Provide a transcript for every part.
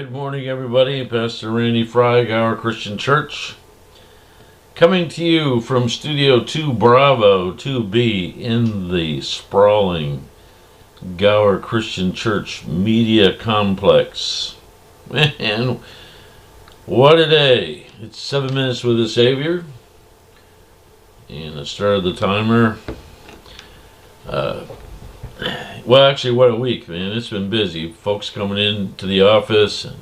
Good morning, everybody. Pastor Randy Fry, Gower Christian Church, coming to you from Studio 2 Bravo 2B in the sprawling Gower Christian Church Media Complex. Man, what a day. It's 7 minutes with the Savior. And I started the timer. Well, actually, what a week, man. It's been busy. Folks coming in to the office. And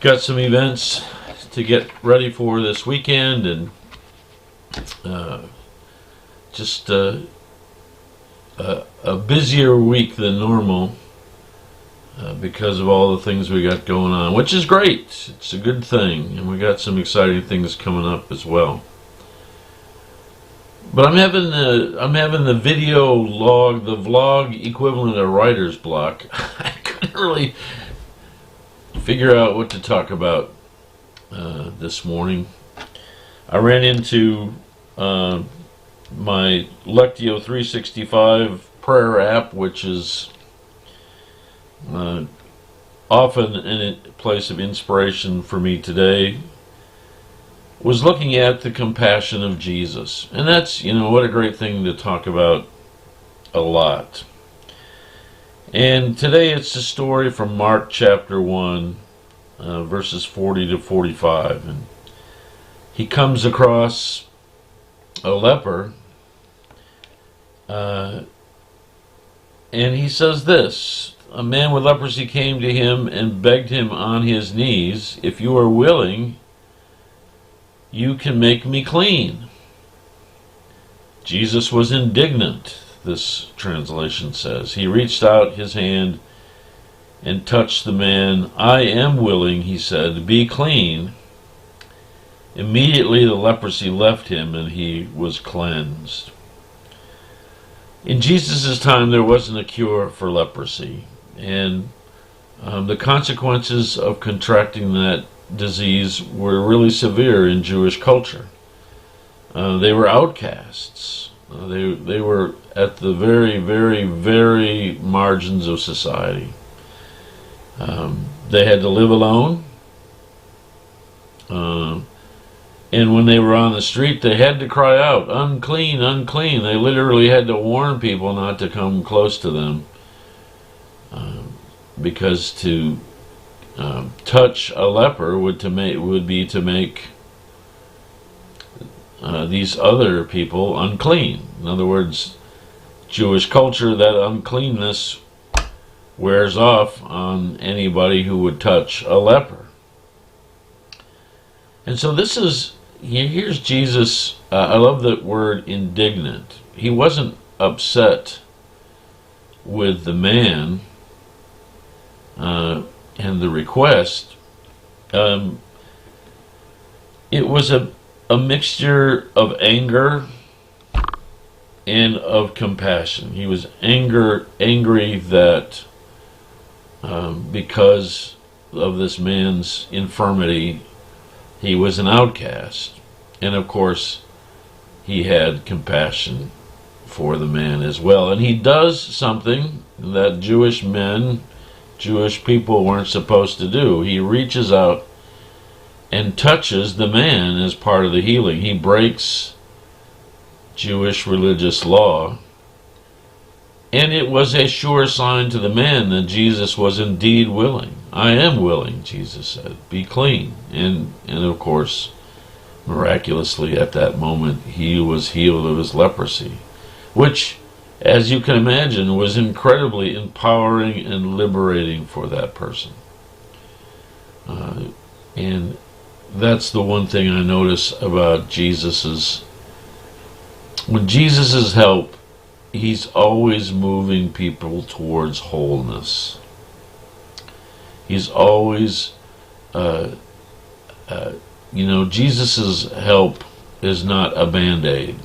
got some events to get ready for this weekend. And just a busier week than normal because of all the things we got going on, which is great. It's a good thing. And we got some exciting things coming up as well. But I'm having the video log, the vlog equivalent of writer's block. I couldn't really figure out what to talk about this morning. I ran into my Lectio 365 prayer app, which is often a place of inspiration for me today. Was looking at the compassion of Jesus. And that's, what a great thing to talk about a lot. And today it's a story from Mark chapter 1, verses 40 to 45. And he comes across a leper, and he says this: a man with leprosy came to him and begged him on his knees, "If you are willing, you can make me clean." Jesus was indignant, this translation says. He reached out his hand and touched the man. "I am willing," he said, "be clean." Immediately the leprosy left him and he was cleansed. In Jesus' time there wasn't a cure for leprosy, and the consequences of contracting that disease were really severe in Jewish culture. They were outcasts. They were at the very, very, very margins of society. They had to live alone. And when they were on the street, they had to cry out, "Unclean, unclean." They literally had to warn people not to come close to them, because to touch a leper would be to make these other people unclean. In other words, Jewish culture, that uncleanness wears off on anybody who would touch a leper. And so here's Jesus. I love that word, indignant. He wasn't upset with the man and the request. It was a mixture of anger and of compassion. He was angry that because of this man's infirmity, he was an outcast. And of course, he had compassion for the man as well. And he does something that Jewish people weren't supposed to do. He reaches out and touches the man as part of the healing. He breaks Jewish religious law. And it was a sure sign to the man that Jesus was indeed willing. "I am willing," Jesus said, "be clean." And of course, miraculously at that moment, he was healed of his leprosy, which, as you can imagine, was incredibly empowering and liberating for that person. And that's the one thing I notice about when Jesus' help, he's always moving people towards wholeness. He's always, Jesus' help is not a band-aid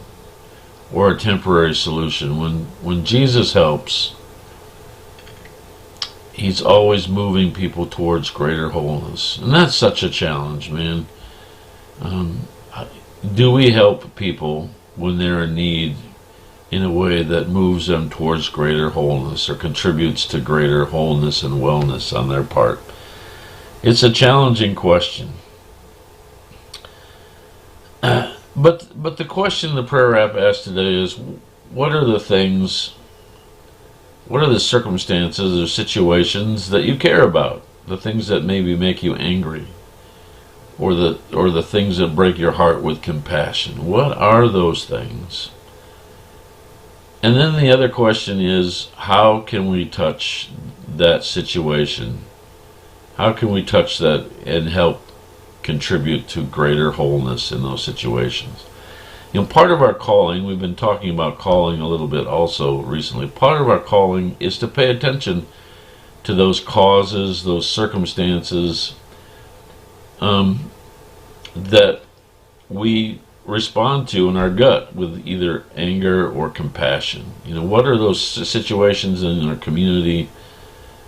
or a temporary solution. When Jesus helps, he's always moving people towards greater wholeness. And that's such a challenge, man. Do we help people when they're in need in a way that moves them towards greater wholeness or contributes to greater wholeness and wellness on their part? It's a challenging question. But the question the prayer app asked today is, what are the things, what are the circumstances or situations that you care about? The things that maybe make you angry, or the things that break your heart with compassion. What are those things? And then the other question is, how can we touch that situation? How can we touch that and help contribute to greater wholeness in those situations? Part of our calling, we've been talking about calling a little bit also recently, part of our calling is to pay attention to those causes, those circumstances that we respond to in our gut with either anger or compassion. What are those situations in our community,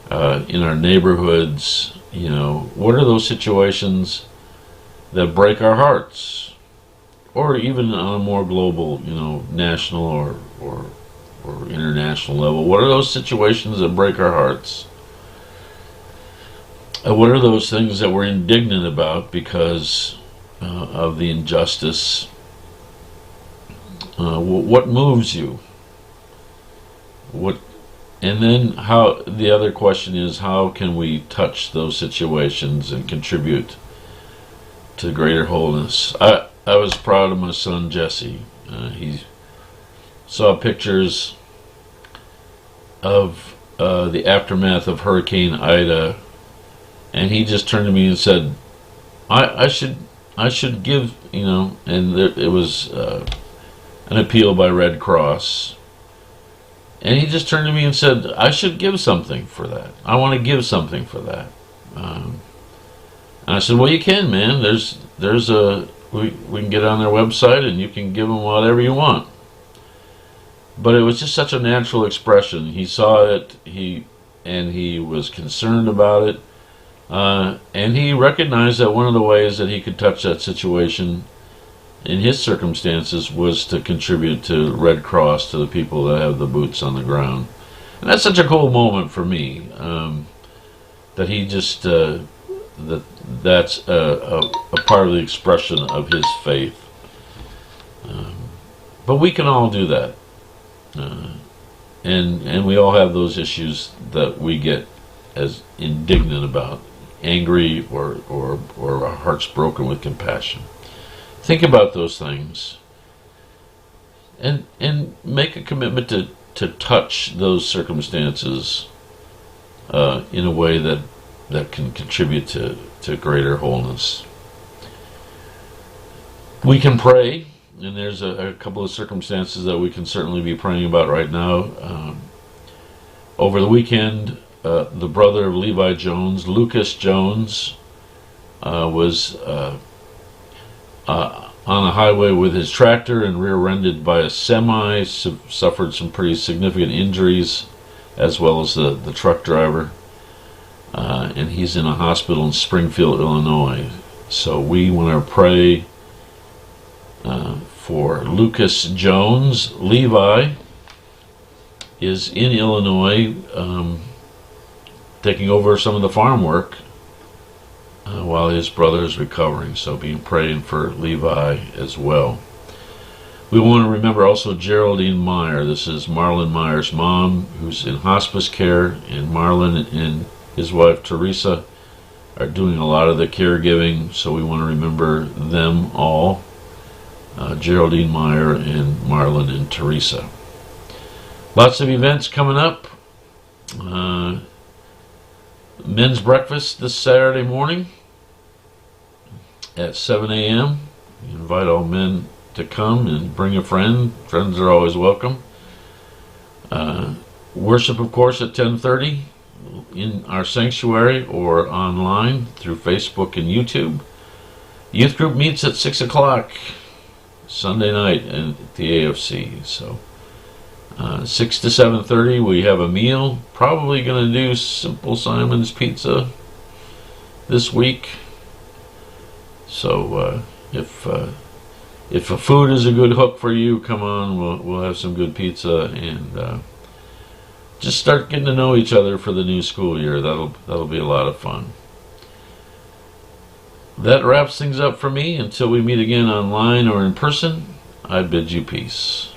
in our neighborhoods? What are those situations that break our hearts? Or even on a more global, national or international level, what are those situations that break our hearts? What are those things that we're indignant about because of the injustice? What moves you? And then the other question is, how can we touch those situations and contribute to greater wholeness? I was proud of my son Jesse. He saw pictures of the aftermath of Hurricane Ida, and he just turned to me and said, I should give, and it was an appeal by Red Cross. And he just turned to me and said, I should give something for that. I want to give something for that. And I said, well, you can, man. We can get on their website and you can give them whatever you want. But it was just such a natural expression. He saw it, and he was concerned about it, and he recognized that one of the ways that he could touch that situation in his circumstances was to contribute to Red Cross, to the people that have the boots on the ground. And that's such a cool moment for me, that he just that's a part of the expression of his faith. But we can all do that, and we all have those issues that we get as indignant about, angry, or our hearts broken with compassion. Think about those things, and make a commitment to touch those circumstances in a way that can contribute to greater wholeness. We can pray, and there's a couple of circumstances that we can certainly be praying about right now. Over the weekend, the brother of Levi Jones, Lucas Jones, was on a highway with his tractor and rear-ended by a semi, suffered some pretty significant injuries, as well as the truck driver. And he's in a hospital in Springfield, Illinois. So we want to pray for Lucas Jones. Levi is in Illinois, taking over some of the farm work while his brother is recovering. So be praying for Levi as well. We want to remember also Geraldine Meyer. This is Marlon Meyer's mom, who's in hospice care, and Marlon and his wife Teresa are doing a lot of the caregiving, so we want to remember them all, Geraldine Meyer and Marlon and Teresa. Lots of events coming up. Men's breakfast this Saturday morning at 7 a.m. We invite all men to come and bring a friend. Friends are always welcome. Worship, of course, at 10:30 in our sanctuary or online through Facebook and YouTube. Youth group meets at 6 o'clock Sunday night at the AFC. So 6 to 7:30 we have a meal. Probably going to do Simple Simon's Pizza this week. So if if a food is a good hook for you, come on, we'll have some good pizza, and just start getting to know each other for the new school year. That'll be a lot of fun. That wraps things up for me. Until we meet again online or in person, I bid you peace.